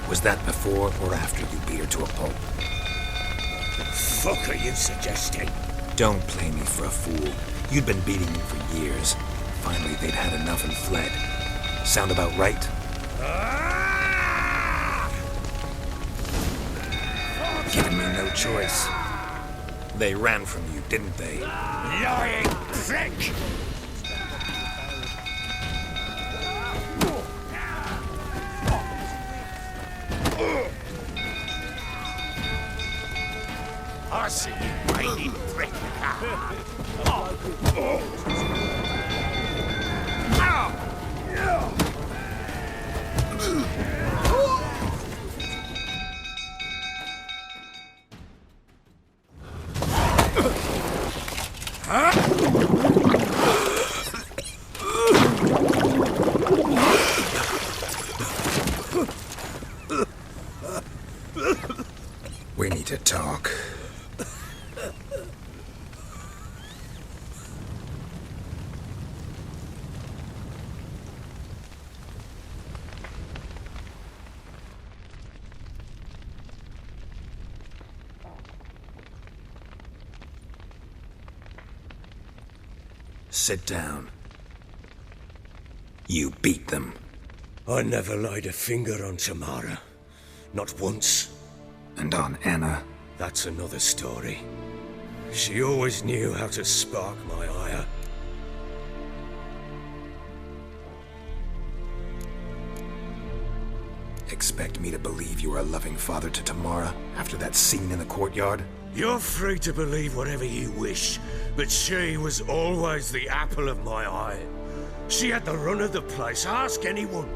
Was that before or after you beat her to a pulp? Fuck are you suggesting? Don't play me for a fool. You'd been beating them for years. Finally, they'd had enough and fled. Sound about right? Giving me no choice. They ran from you, didn't they? Lying prick! I see you, mighty prick. We need to talk. Sit down. You beat them. I never laid a finger on Tamara. Not once. And on Anna? That's another story. She always knew how to spark my ire. Expect me to believe you were a loving father to Tamara after that scene in the courtyard? You're free to believe whatever you wish, but she was always the apple of my eye. She had the run of the place, ask anyone.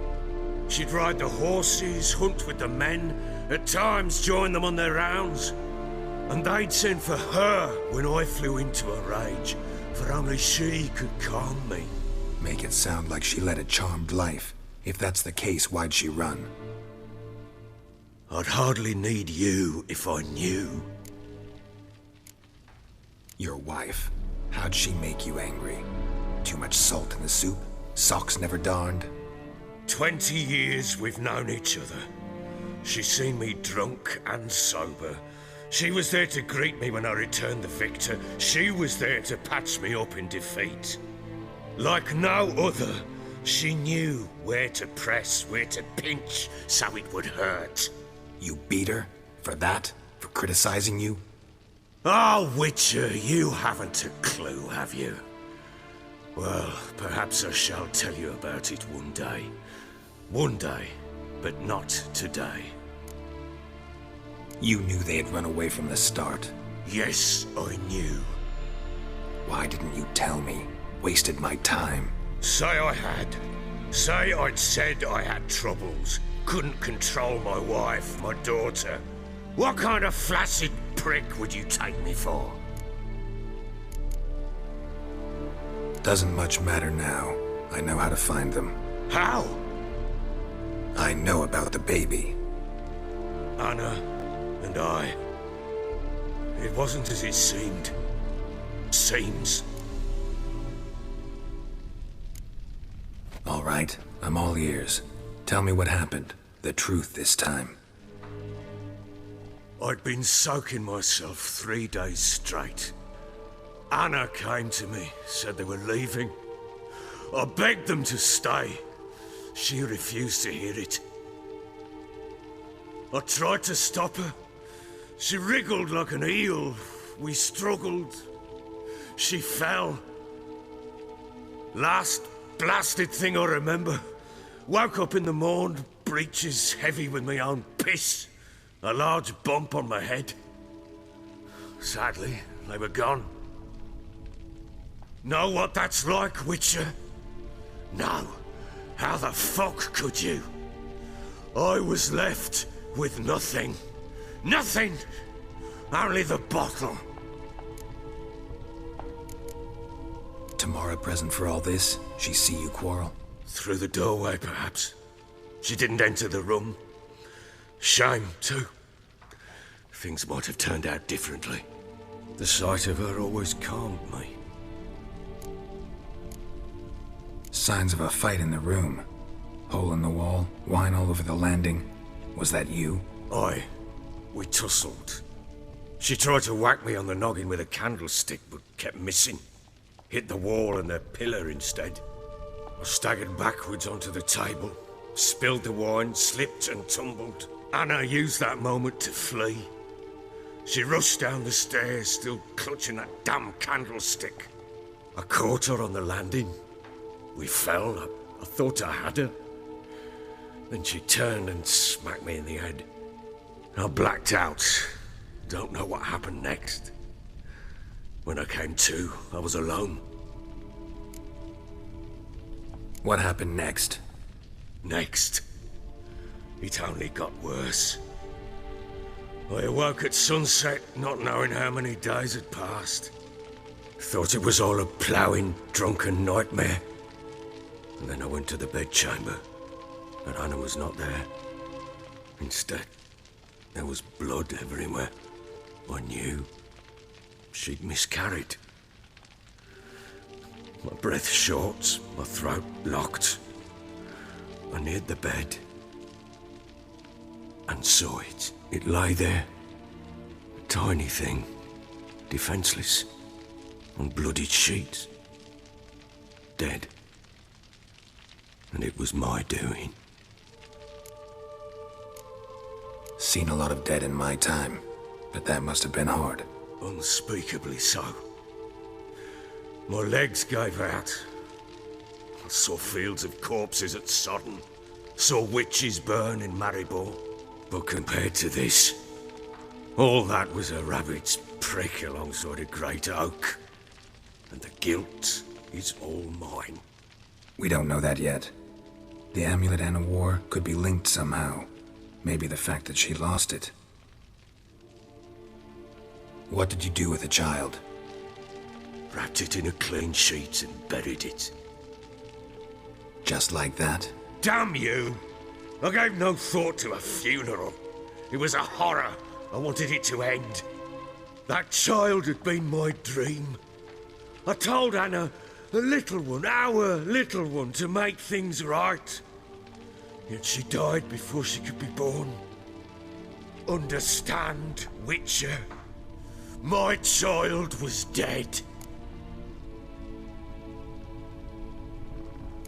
She'd ride the horses, hunt with the men, at times join them on their rounds. And they'd send for her when I flew into a rage, for only she could calm me. Make it sound like she led a charmed life. If that's the case, why'd she run? I'd hardly need you if I knew. Your wife. How'd she make you angry? Too much salt in the soup? Socks never darned? 20 years we've known each other. She's seen me drunk and sober. She was there to greet me when I returned the victor. She was there to patch me up in defeat. Like no other, she knew where to press, where to pinch, so it would hurt. You beat her? For that? For criticizing you? Oh, Witcher, you haven't a clue, have you? Well, perhaps I shall tell you about it one day. One day, but not today. You knew they had run away from the start. Yes, I knew. Why didn't you tell me? Wasted my time. Say I had. Say I'd said I had troubles. Couldn't control my wife, my daughter. What kind of flaccid prick would you take me for? Doesn't much matter now. I know how to find them. How? I know about the baby. Anna and I. It wasn't as it seemed. Seems. All right, I'm all ears. Tell me what happened. The truth this time. I'd been soaking myself 3 days straight. Anna came to me, said they were leaving. I begged them to stay. She refused to hear it. I tried to stop her. She wriggled like an eel. We struggled. She fell. Last blasted thing I remember. Woke up in the morn, breeches heavy with my own piss. A large bump on my head. Sadly, they were gone. Know what that's like, Witcher? No. How the fuck could you? I was left with nothing. Nothing! Only the bottle. Tamara present for all this? She see you quarrel? Through the doorway, perhaps. She didn't enter the room. Shame, too. Things might have turned out differently. The sight of her always calmed me. Signs of a fight in the room. Hole in the wall, wine all over the landing. Was that you? Aye. We tussled. She tried to whack me on the noggin with a candlestick, but kept missing. Hit the wall and a pillar instead. I staggered backwards onto the table, spilled the wine, slipped and tumbled. Anna used that moment to flee. She rushed down the stairs, still clutching that damn candlestick. I caught her on the landing. We fell. I thought I had her. Then she turned and smacked me in the head. I blacked out. Don't know what happened next. When I came to, I was alone. What happened next? Next? It only got worse. I awoke at sunset, not knowing how many days had passed. Thought it was all a ploughing, drunken nightmare. And then I went to the bedchamber, but Anna was not there. Instead, there was blood everywhere. I knew she'd miscarried. My breath short, my throat locked. I neared the bed and saw it. It lay there, a tiny thing, defenseless, on bloodied sheets, dead. And it was my doing. Seen a lot of dead in my time, but that must have been hard. Unspeakably so. My legs gave out. I saw fields of corpses at Sodden. Saw witches burn in Maribor. But compared to this, all that was a rabbit's prick alongside a great oak. And the guilt is all mine. We don't know that yet. The amulet Anna wore could be linked somehow. Maybe the fact that she lost it. What did you do with the child? Wrapped it in a clean sheet and buried it. Just like that? Damn you! I gave no thought to a funeral. It was a horror. I wanted it to end. That child had been my dream. I told Anna, the little one, our little one, to make things right. Yet she died before she could be born. Understand, Witcher? My child was dead.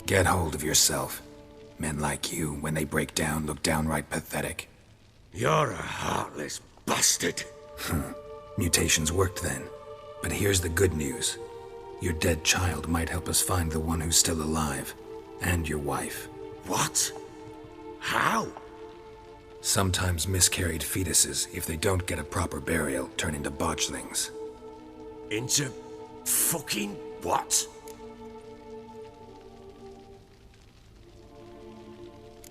Get hold of yourself. Men like you, when they break down, look downright pathetic. You're a heartless bastard. Mutations worked then. But here's the good news. Your dead child might help us find the one who's still alive. And your wife. What? How? Sometimes miscarried fetuses, if they don't get a proper burial, turn into botchlings. Into fucking what?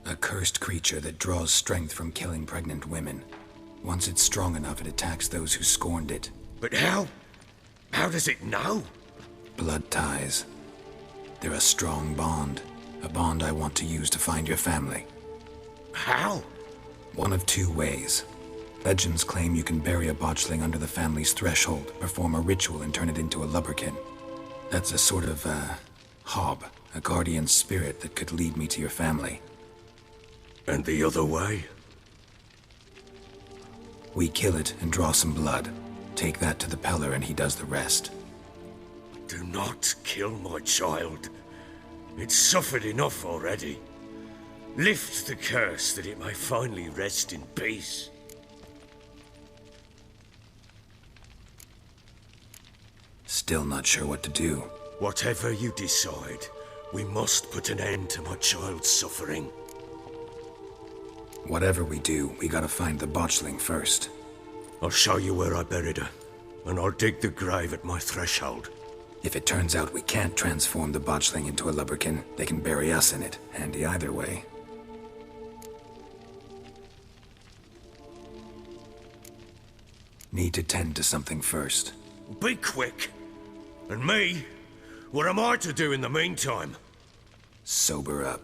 A cursed creature that draws strength from killing pregnant women. Once it's strong enough, it attacks those who scorned it. But how? How does it know? Blood ties. They're a strong bond. A bond I want to use to find your family. How? One of two ways. Legends claim you can bury a botchling under the family's threshold, perform a ritual and turn it into a lubberkin. That's a sort of, hob, a guardian spirit that could lead me to your family. And the other way? We kill it and draw some blood. Take that to the Peller and he does the rest. Do not kill my child. It's suffered enough already. Lift the curse that it may finally rest in peace. Still not sure what to do. Whatever you decide, we must put an end to my child's suffering. Whatever we do, we gotta find the botchling first. I'll show you where I buried her, and I'll dig the grave at my threshold. If it turns out we can't transform the botchling into a lubberkin, they can bury us in it. Handy either way. Need to tend to something first. Be quick. And me? What am I to do in the meantime? Sober up.